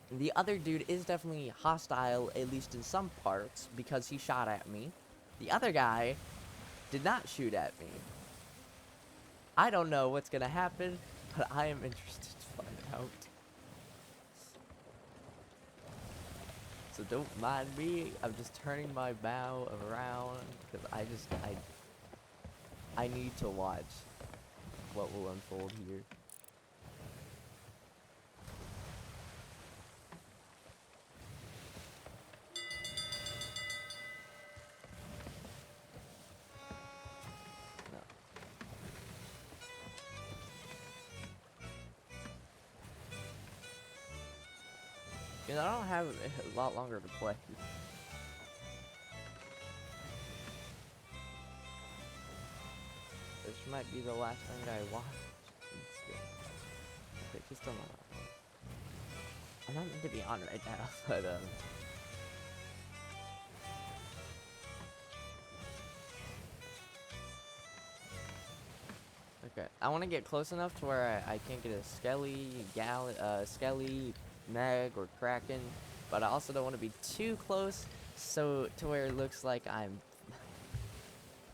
The other dude is definitely hostile, at least in some parts, because he shot at me. The other guy did not shoot at me. I don't know what's gonna happen, but I am interested to find out. So don't mind me, I'm just turning my bow around, because I need to watch what will unfold here. No. You know, I don't have a lot longer to play. This might be the last thing I watch in this game. Okay, he's still not on. I'm not meant to be on right now, but okay, I want to get close enough to where I can't get a skelly, meg, or kraken, but I also don't want to be too close, so to where it looks like I'm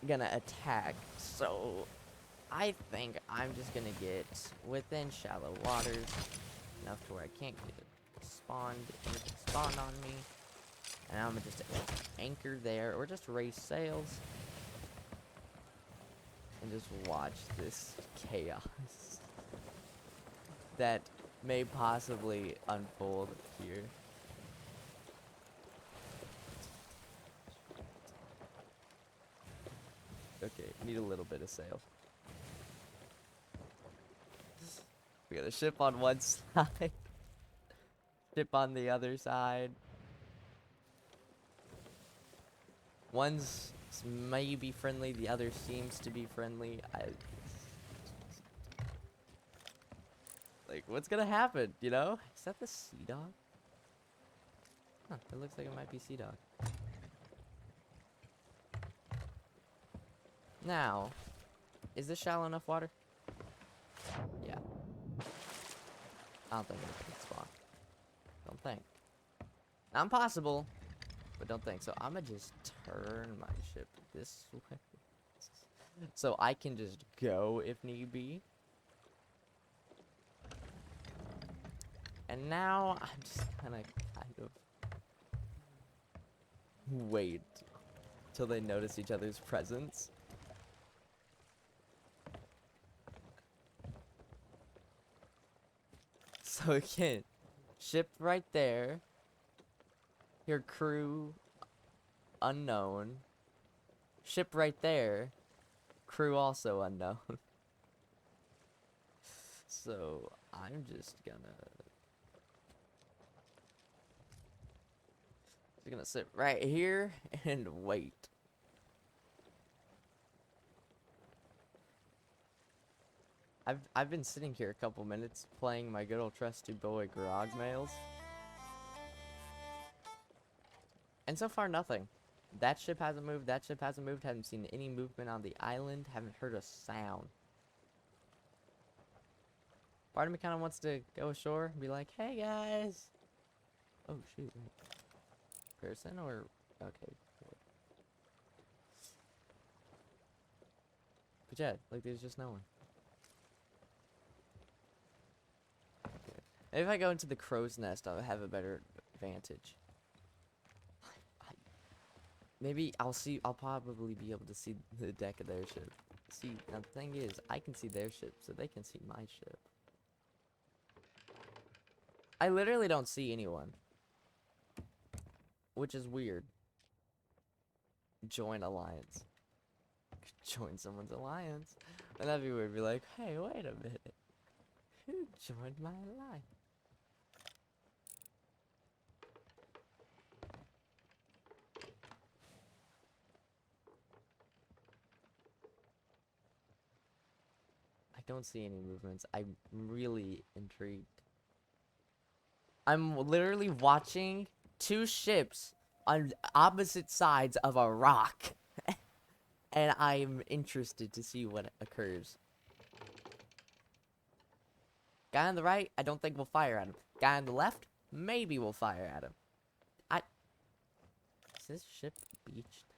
gonna attack. So I think I'm just gonna get within shallow waters enough to where I can't get it spawned on me, and I'm gonna just anchor there or just raise sails and just watch this chaos that may possibly unfold here. Okay, need a little bit of sail. We got a ship on one side, ship on the other side. One's may be friendly, the other seems to be friendly. Like, what's gonna happen, you know? Is that the sea dog? Huh, it looks like it might be sea dog. Now, is this shallow enough water? Yeah. I don't think anything can spawn. Don't think. Not impossible, but don't think. So I'm gonna just turn my ship this way. So I can just go if need be. And now I'm just gonna kind of wait till they notice each other's presence. So again, ship right there. Your crew unknown. Ship right there. Crew also unknown. So I'm just gonna sit right here and wait. I've been sitting here a couple minutes playing my good old trusty boy Grog Mails. And so far nothing. That ship hasn't moved, that ship hasn't moved, haven't seen any movement on the island, haven't heard a sound. Part of me kind of wants to go ashore and be like, hey guys. Oh shoot. Person or okay. But yeah, like there's just no one. Okay. Maybe if I go into the crow's nest, I'll have a better vantage. Maybe I'll probably be able to see the deck of their ship. See, now the thing is, I can see their ship, so they can see my ship. I literally don't see anyone. Which is weird. Join alliance. Join someone's alliance. And that'd be weird. Be like, hey, wait a minute. Who joined my alliance? I don't see any movements. I'm really intrigued. I'm literally watching two ships on opposite sides of a rock. And I'm interested to see what occurs. Guy on the right, I don't think we'll fire at him. Guy on the left, maybe we'll fire at him. Is this ship beached?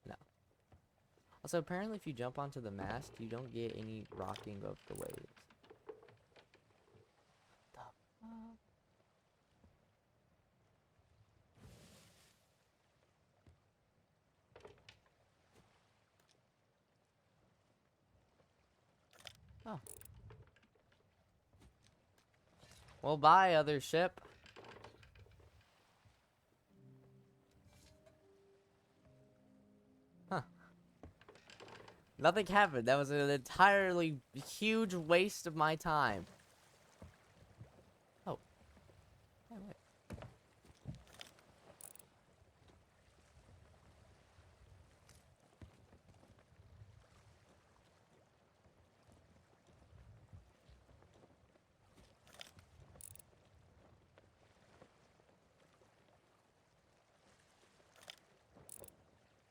No. Also, apparently if you jump onto the mast, you don't get any rocking of the waves. The fuck? Oh. Well, bye, other ship. Huh. Nothing happened. That was an entirely huge waste of my time. Oh. Hey, wait.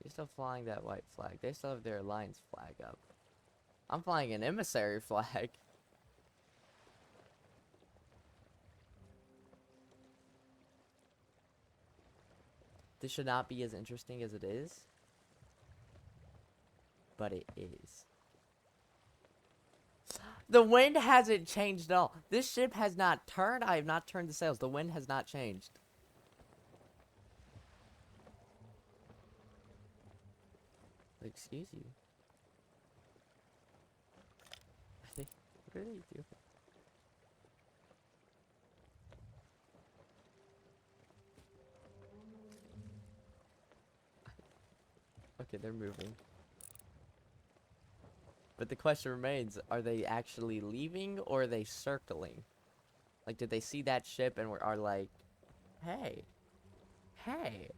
They're still flying that white flag. They still have their alliance flag up. I'm flying an emissary flag. This should not be as interesting as it is. But it is. The wind hasn't changed at all. This ship has not turned. I have not turned the sails. The wind has not changed. Excuse you. I think. What are they doing? Okay, they're moving. But the question remains, are they actually leaving or are they circling? Like, did they see that ship and are like, hey, hey.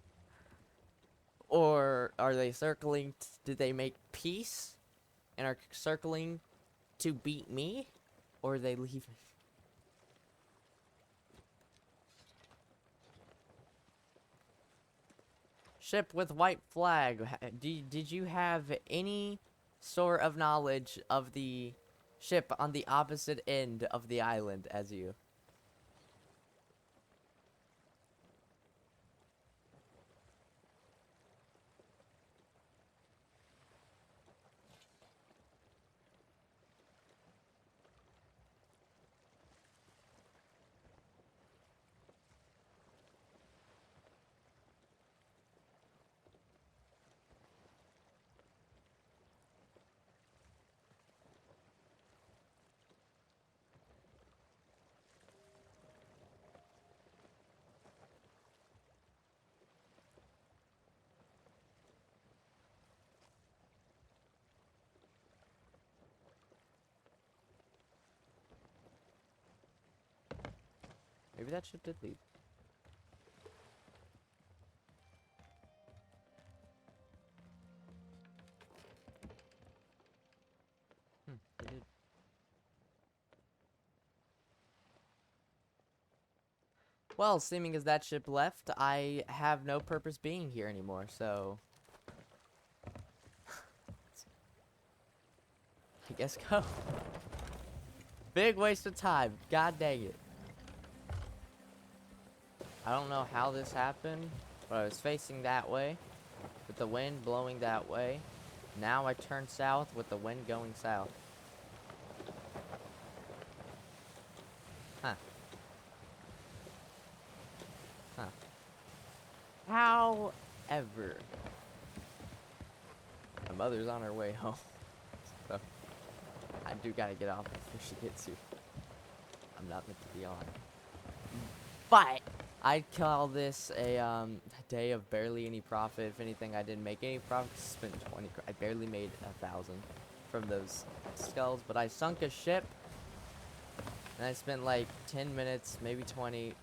Or are they circling? Did they make peace and are circling to beat me? Or are they leaving? Ship with white flag. Did you have any sort of knowledge of the ship on the opposite end of the island as you? Maybe that ship did leave. It did. Well, seeming as that ship left, I have no purpose being here anymore, so I guess go. Big waste of time. God dang it. I don't know how this happened, but I was facing that way with the wind blowing that way. Now I turn south with the wind going south. Huh. Huh. However, my mother's on her way home, so I do gotta get off before she gets here. I'm not meant to be on. But I'd call this a day of barely any profit. If anything, I didn't make any profit. Spent 20. I barely made 1,000 from those skulls. But I sunk a ship, and I spent like 10 minutes, maybe 20,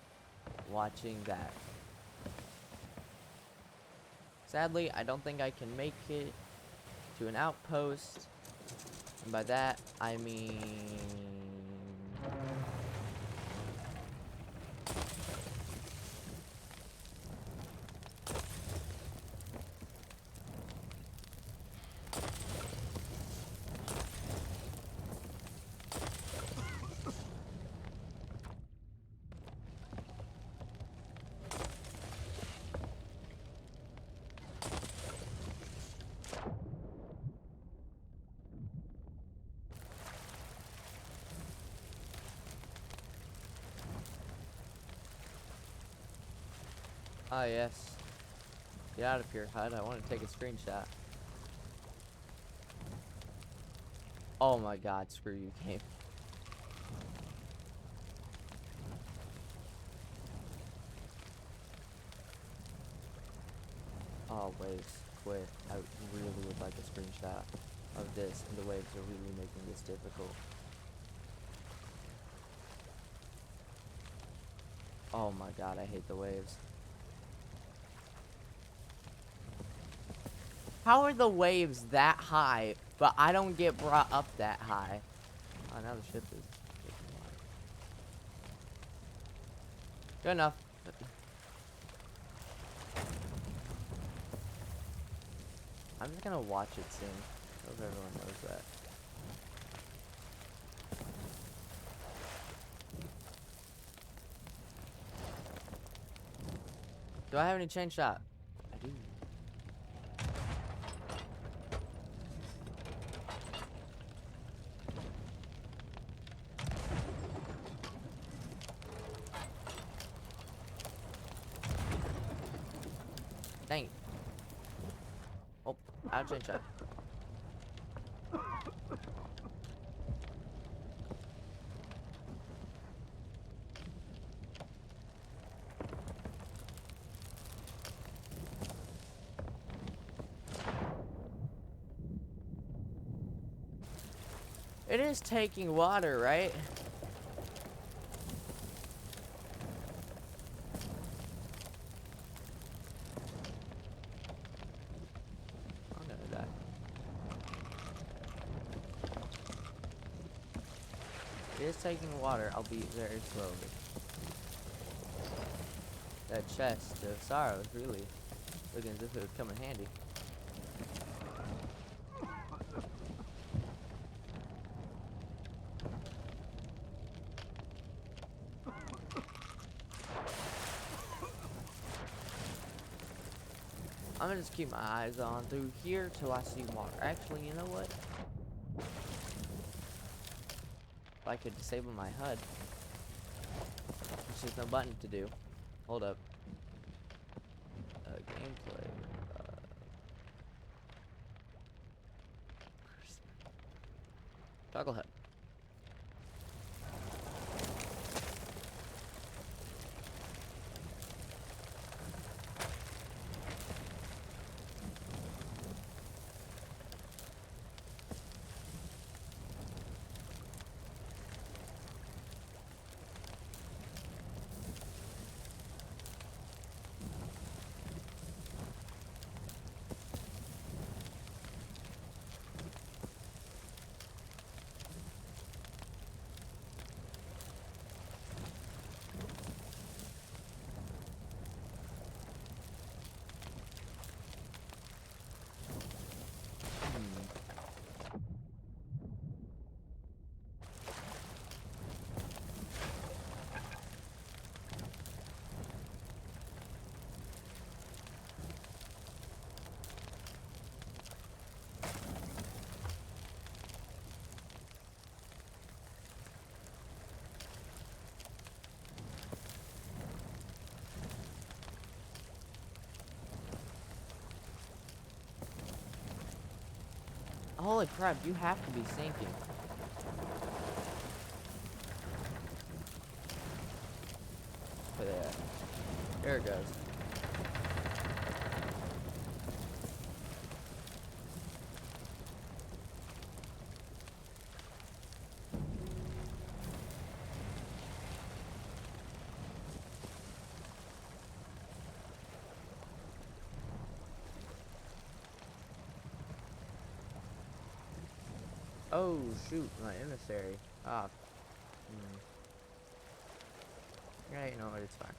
watching that. Sadly, I don't think I can make it to an outpost. And by that, I mean... Ah, yes. Get out of here, HUD. I want to take a screenshot. Oh my god, screw you, game. Oh, waves. Quit. I really would like a screenshot of this, and the waves are really making this difficult. Oh my god, I hate the waves. How are the waves that high, but I don't get brought up that high? Oh, now the ship is... Good enough. I'm just gonna watch it sing. I hope everyone knows that. Do I have any chain shot? I do. Dang it. Oh, out of chain shot. It is taking water, right? is taking water, albeit very slowly. That chest of sorrows really looking as if it would come in handy. I'm gonna just keep my eyes on through here till I see water. Actually, you know what? If I could disable my HUD, there's just no button to do. Hold up. Gameplay. Toggle HUD. Holy crap, you have to be sinking. Look at that. There it goes. Oh shoot, my emissary. Ah. Yeah, you know what, it's fine.